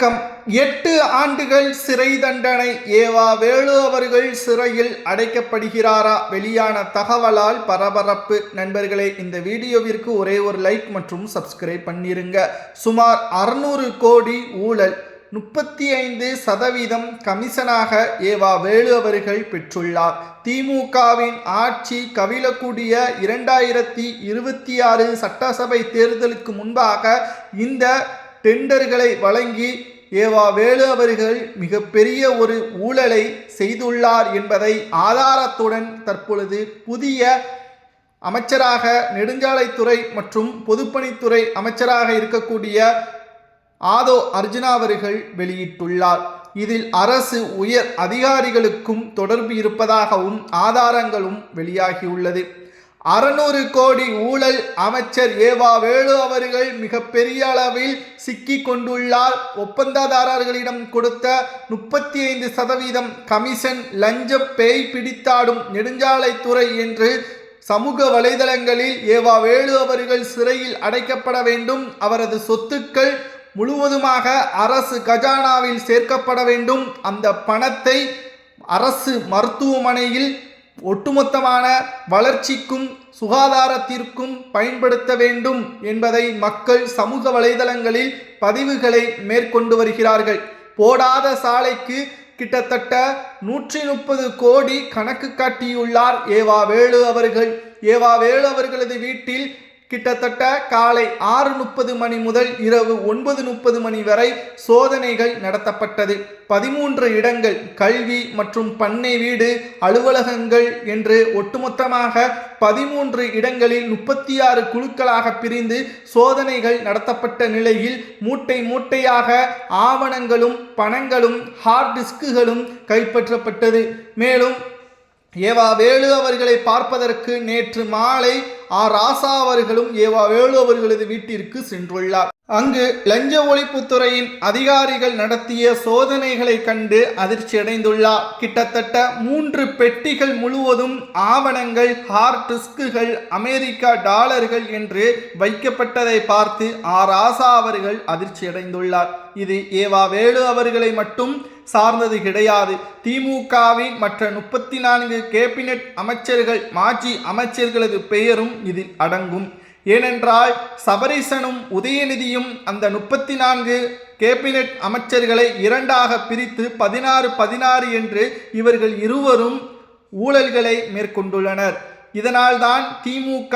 வணக்கம். 8 ஆண்டுகள் சிறை தண்டனை. ஏவா வேலு அவர்கள் சிறையில் அடைக்கப்படுகிறாரா? வெளியான தகவலால் பரபரப்பு. நண்பர்களே, இந்த வீடியோவிற்கு ஒரே ஒரு லைக் மற்றும் சப்ஸ்கிரைப் பண்ணிருங்க. சுமார் 600 கோடி ஊழல், 35% கமிஷனாக ஏவா வேலு அவர்கள் பெற்றுள்ளார். திமுகவின் ஆட்சி கவிழக்கூடிய 2026 சட்டசபை தேர்தலுக்கு முன்பாக இந்த டெண்டர்களை வழங்கி ஏவா வேலு அவர்கள் மிகப்பெரிய ஒரு ஊழலை செய்துள்ளார் என்பதை ஆதாரத்துடன் தற்பொழுது புதிய அமைச்சராக நெடுஞ்சாலைத்துறை மற்றும் பொதுப்பணித்துறை அமைச்சராக இருக்கக்கூடிய ஆதோ அர்ஜுனா அவர்கள் வெளியிட்டுள்ளார். இதில் அரசு உயர் அதிகாரிகளுக்கும் தொடர்பு இருப்பதாகவும் ஆதாரங்களும் வெளியாகியுள்ளது. 600 கோடி ஊழல். அமைச்சர் ஏவா வேலு அவர்கள் மிகப்பெரிய அளவில் சிக்கி கொண்டுள்ளார். ஒப்பந்ததாரர்களிடம் கொடுத்த 35% கமிஷன், லஞ்சம் பேய் பிடித்தாடும் நெடுஞ்சாலைத்துறை என்று சமூக வலைதளங்களில் ஏவா வேலு அவர்கள் சிறையில் அடைக்கப்பட வேண்டும், அவரது சொத்துக்கள் முழுவதுமாக அரசு கஜானாவில் சேர்க்கப்பட வேண்டும், அந்த பணத்தை அரசு மருத்துவமனையில் ஒட்டுமொத்தமான வளர்ச்சிக்கும் சுகாதாரத்திற்கும் பயன்படுத்த வேண்டும் என்பதை மக்கள் சமூக வலைதளங்களில் பதிவுகளை மேற்கொண்டு வருகிறார்கள். போடாத சாலைக்கு கிட்டத்தட்ட 130 கோடி கணக்கு காட்டியுள்ளார் ஏவா வேலு அவர்கள். ஏவா வேலு அவர்களது வீட்டில் கிட்டத்தட்ட காலை 6:30 மணி முதல் இரவு 9:30 மணி வரை சோதனைகள் நடத்தப்பட்டது. 13 இடங்கள், கல்வி மற்றும் பண்ணை வீடு, அலுவலகங்கள் என்று ஒட்டுமொத்தமாக 13 இடங்களில் 36 குழுக்களாக பிரிந்து சோதனைகள் நடத்தப்பட்ட நிலையில் மூட்டை மூட்டையாக ஆவணங்களும் பணங்களும் ஹார்ட் டிஸ்குகளும் கைப்பற்றப்பட்டது. மேலும் ஏவா வேலு அவர்களை பார்ப்பதற்கு நேற்று மாலை ராசா அவர்களும் ஏவா வேலு அவர்களது வீட்டிற்கு சென்றுள்ளார். அங்கு லஞ்ச ஒழிப்புத்துறையின் அதிகாரிகள் நடத்திய சோதனைகளை கண்டு அதிர்ச்சி அடைந்துள்ளார். கிட்டத்தட்ட 3 பெட்டிகள் முழுவதும் ஆவணங்கள், ஹார்ட் டிஸ்குகள், அமெரிக்கா டாலர்கள் என்று வைக்கப்பட்டதை பார்த்து ராசா அவர்கள் அதிர்ச்சி அடைந்துள்ளார். இது ஏவா வேலு அவர்களை மட்டும் சார்ந்தது கிடையாது. திமுகவின் மற்ற 34 கேபினெட் அமைச்சர்கள், மாஜி அமைச்சர்களது பெயரும் இதில் அடங்கும். ஏனென்றால் சபரீசனும் உதயநிதியும் அந்த 34 கேபினெட் அமைச்சர்களை 2ஆக பிரித்து 16 என்று இவர்கள் இருவரும் ஊழல்களை மேற்கொண்டுள்ளனர். இதனால்தான் திமுக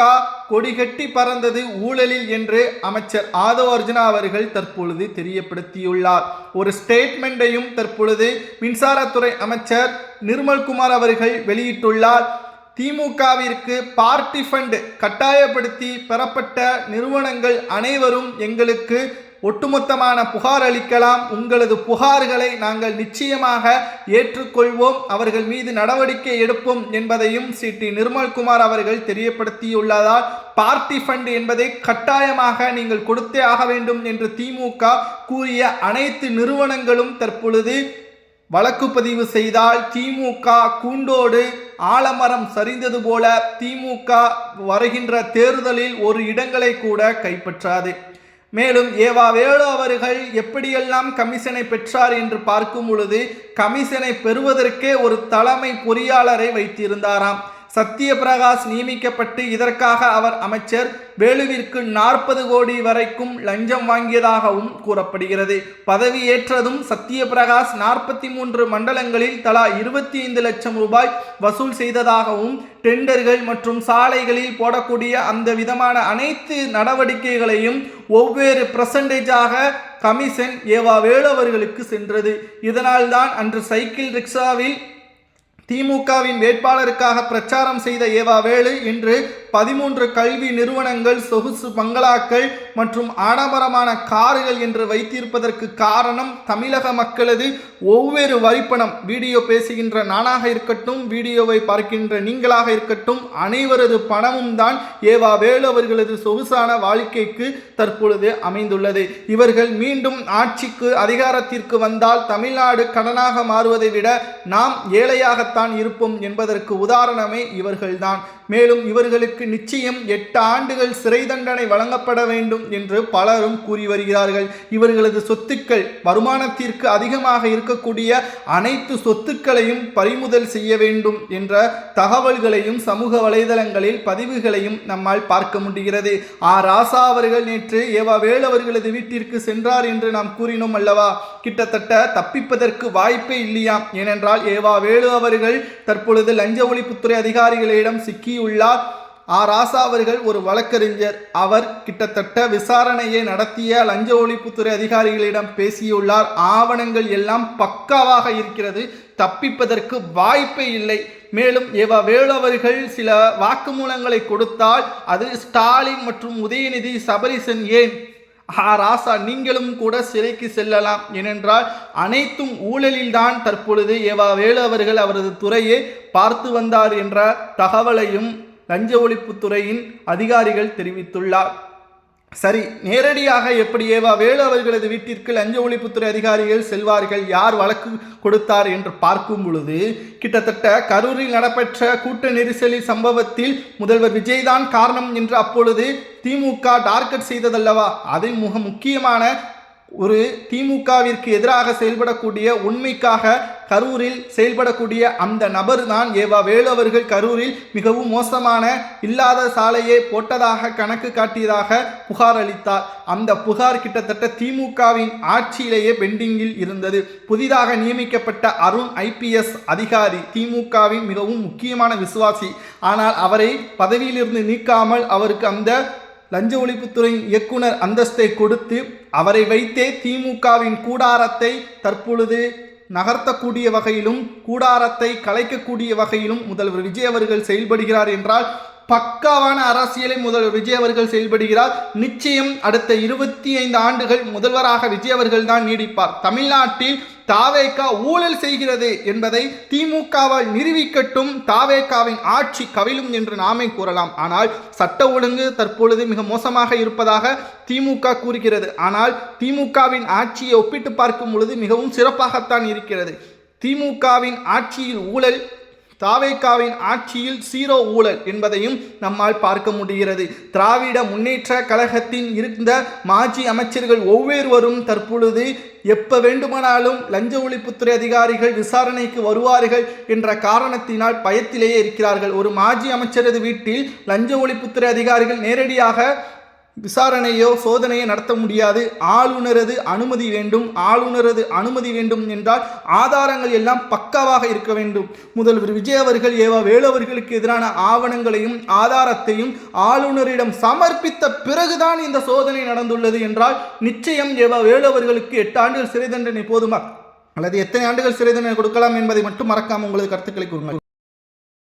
கொடிகட்டி பறந்தது ஊழலில் என்று அமைச்சர் ஆதோ அர்ஜுனா அவர்கள் தற்பொழுது தெரியப்படுத்தியுள்ளார். ஒரு ஸ்டேட்மெண்ட்டையும் தற்பொழுது மின்சாரத்துறை அமைச்சர் நிர்மல்குமார் அவர்கள் வெளியிட்டுள்ளார். திமுகவிற்கு பார்ட்டி ஃபண்ட் கட்டாயப்படுத்தி பெறப்பட்ட நிறுவனங்கள் அனைவரும் எங்களுக்கு ஒட்டுமொத்தமான புகார் அளிக்கலாம். உங்களது புகார்களை நாங்கள் நிச்சயமாக ஏற்றுக்கொள்வோம், அவர்கள் மீது நடவடிக்கை எடுப்போம் என்பதையும் சிடி நிர்மல்குமார் அவர்கள் தெரியப்படுத்தியுள்ளதால் பார்ட்டி ஃபண்ட் என்பதை கட்டாயமாக நீங்கள் கொடுத்தே ஆக வேண்டும் என்று திமுக கூறிய அனைத்து நிறுவனங்களும் தற்பொழுது வழக்கு பதிவு செய்தால் திமுக கூண்டோடு ஆலமரம் சரிந்தது போல திமுக வருகின்ற தேர்தலில் ஒரு இடங்களை கூட கைப்பற்றாது. மேலும் ஏவா வேலு அவர்கள் எப்படியெல்லாம் கமிஷனை பெற்றார் என்று பார்க்கும் பொழுது கமிஷனை பெறுவதற்கே ஒரு தலைமை பொறியாளரை வைத்திருந்தாராம். சத்யபிரகாஷ் நியமிக்கப்பட்டு இதற்காக அவர் அமைச்சர் வேலுவிற்கு 40 கோடி வரைக்கும் லஞ்சம் வாங்கியதாகவும் கூறப்படுகிறது. பதவியேற்றதும் சத்யபிரகாஷ் 43 மண்டலங்களில் தலா 25 லட்சம் ரூபாய் வசூல் செய்ததாகவும், டெண்டர்கள் மற்றும் சாலைகளில் போடக்கூடிய அந்த விதமான அனைத்து நடவடிக்கைகளையும் ஒவ்வொரு % கமிஷன் ஏவா வேலு அவர்களுக்கு சென்றது. இதனால்தான் அன்று சைக்கிள் ரிக்ஷாவில் திமுகவின் வேட்பாளருக்காக பிரச்சாரம் செய்த ஏவா வேலு இன்று 13 கல்வி நிறுவனங்கள், சொகுசு பங்களாக்கள் மற்றும் ஆடம்பரமான கார்கள் என்று வைத்திருப்பதற்கு காரணம் தமிழக மக்களது ஒவ்வொரு வரிப்பணம். வீடியோ பேசுகின்ற நானாக இருக்கட்டும், வீடியோவை பார்க்கின்ற நீங்களாக இருக்கட்டும், அனைவரது பணமும் தான் ஏவா வேலு அவர்களது சொகுசான வாழ்க்கைக்கு தற்பொழுது அமைந்துள்ளது. இவர்கள் மீண்டும் ஆட்சிக்கு அதிகாரத்திற்கு வந்தால் தமிழ்நாடு கடனாக மாறுவதை விட நாம் ஏழையாகத்தான் இருப்போம் என்பதற்கு உதாரணமே இவர்கள்தான். மேலும் இவர்களுக்கு நிச்சயம் 8 ஆண்டுகள் சிறை தண்டனை வழங்கப்பட வேண்டும் என்று பலரும் கூறி வருகிறார்கள். இவர்களது சொத்துக்கள் வருமானத்திற்கு அதிகமாக இருக்கக்கூடிய அனைத்து சொத்துக்களையும் பறிமுதல் செய்ய வேண்டும் என்ற தகவல்களையும் சமூக வலைதளங்களில் பதிவுகளையும் நம்மால் பார்க்க முடிகிறது. ராசா அவர்கள் நேற்று ஏவா வேலு அவர்களது வீட்டிற்கு சென்றார் என்று நாம் கூறினோம் அல்லவா? கிட்டத்தட்ட தப்பிப்பதற்கு வாய்ப்பே இல்லையாம். ஏனென்றால் ஏவா வேலு அவர்கள் தற்பொழுது லஞ்ச ஒழிப்புத்துறை அதிகாரிகளிடம் சிக்கியுள்ளார். ராசா அவர்கள் ஒரு வழக்கறிஞர். அவர் கிட்டத்தட்ட விசாரணையை நடத்திய லஞ்ச ஒழிப்புத்துறை அதிகாரிகளிடம் பேசியுள்ளார். ஆவணங்கள் எல்லாம் பக்காவாக இருக்கிறது, தப்பிப்பதற்கு வாய்ப்பே இல்லை. மேலும் ஏவா வேலு அவர்கள் சில வாக்குமூலங்களை கொடுத்தால் அது ஸ்டாலின் மற்றும் உதயநிதி சபரீசன் ஏன் ராசா நீங்களும் கூட சிறைக்கு செல்லலாம். ஏனென்றால் அனைத்தும் ஊழலில்தான் தற்பொழுது ஏவா வேலு அவர்கள் அவரது துறையை பார்த்து வந்தார் என்ற தகவலையும் லஞ்ச ஒழிப்புத்துறையின் அதிகாரிகள் தெரிவித்துள்ளார். சரி, நேரடியாக எப்படி ஏவா வேலு அவர்களது வீட்டிற்கு லஞ்ச ஒழிப்புத்துறை அதிகாரிகள் செல்வார்கள்? யார் வழக்கு கொடுத்தார் என்று பார்க்கும் பொழுது கிட்டத்தட்ட கரூரில் நடைபெற்ற கூட்ட நெரிசலில் சம்பவத்தில் முதல்வர் விஜய் தான் காரணம் என்று அப்பொழுது திமுக டார்கெட் செய்ததல்லவா? அதில் மிக முக்கியமான ஒரு திமுகவிற்கு எதிராக செயல்படக்கூடிய உண்மைக்காக கரூரில் செயல்படக்கூடிய அந்த நபர் தான் ஏவா வேலு அவர்கள் கரூரில் மிகவும் மோசமான இல்லாத சாலையை போட்டதாக கணக்கு காட்டியதாக புகார் அளித்தார். அந்த புகார் கிட்டத்தட்ட திமுகவின் ஆட்சியிலேயே பெண்டிங்கில் இருந்தது. புதிதாக நியமிக்கப்பட்ட அருண் IPS அதிகாரி திமுகவின் மிகவும் முக்கியமான விசுவாசி. ஆனால் அவரை பதவியிலிருந்து நீக்காமல் அவருக்கு அந்த லஞ்ச ஒழிப்புத்துறையின் இயக்குனர் அந்தஸ்தை கொடுத்து அவரை வைத்தே திமுகவின் கூடாரத்தை தற்பொழுது நகர்த்தக்கூடிய வகையிலும் கூடாரத்தை கலைக்கக்கூடிய வகையிலும் முதல்வர் விஜய் அவர்கள் செயல்படுகிறார் என்றால் பக்காவான அரசியலை முதல்வர் விஜய் அவர்கள் செயல்படுகிறார். நிச்சயம் அடுத்த 25 ஆண்டுகள் முதல்வராக விஜய் அவர்கள் தான் நீடிப்பார். தமிழ்நாட்டில் தாவேகா ஊழல் செய்கிறது என்பதை திமுகவால் நிரூபிக்கட்டும். தாவேகாவின் ஆட்சி கவிழும் என்று நாமே கூறலாம். ஆனால் சட்ட ஒழுங்கு தற்பொழுது மிக மோசமாக இருப்பதாக திமுக கூறுகிறது. ஆனால் திமுகவின் ஆட்சியை ஒப்பிட்டு பார்க்கும் பொழுது மிகவும் சிறப்பாகத்தான் இருக்கிறது. திமுகவின் ஆட்சியில் ஊழல், தாவேகாவின் ஆட்சியில் 0 ஊழல் என்பதையும் நம்மால் பார்க்க முடிகிறது. திராவிட முன்னேற்ற கழகத்தின் இருந்த மாஜி அமைச்சர்கள் ஒவ்வொருவரும் தற்பொழுது எப்ப வேண்டுமானாலும் லஞ்ச ஒழிப்புத்துறை அதிகாரிகள் விசாரணைக்கு வருவார்கள் என்ற காரணத்தினால் பயத்திலேயே இருக்கிறார்கள். ஒரு மாஜி அமைச்சரது வீட்டில் லஞ்ச ஒழிப்புத்துறை அதிகாரிகள் நேரடியாக விசாரணையோ சோதனையோ நடத்த முடியாது. ஆளுநரது அனுமதி வேண்டும். ஆளுநரது அனுமதி வேண்டும் என்றால் ஆதாரங்கள் எல்லாம் பக்காவாக இருக்க வேண்டும். முதல்வர் விஜய் அவர்கள் ஏவா வேலு அவர்களுக்கு எதிரான ஆவணங்களையும் ஆதாரத்தையும் ஆளுநரிடம் சமர்ப்பித்த பிறகுதான் இந்த சோதனை நடந்துள்ளது என்றால் நிச்சயம் ஏவா வேலு அவர்களுக்கு 8 ஆண்டுகள் சிறை தண்டனை போதுமா அல்லது எத்தனை ஆண்டுகள் சிறை தண்டனை கொடுக்கலாம் என்பதை மட்டும் மறக்காமல் உங்களது கருத்துக்களை கூறுங்கள்.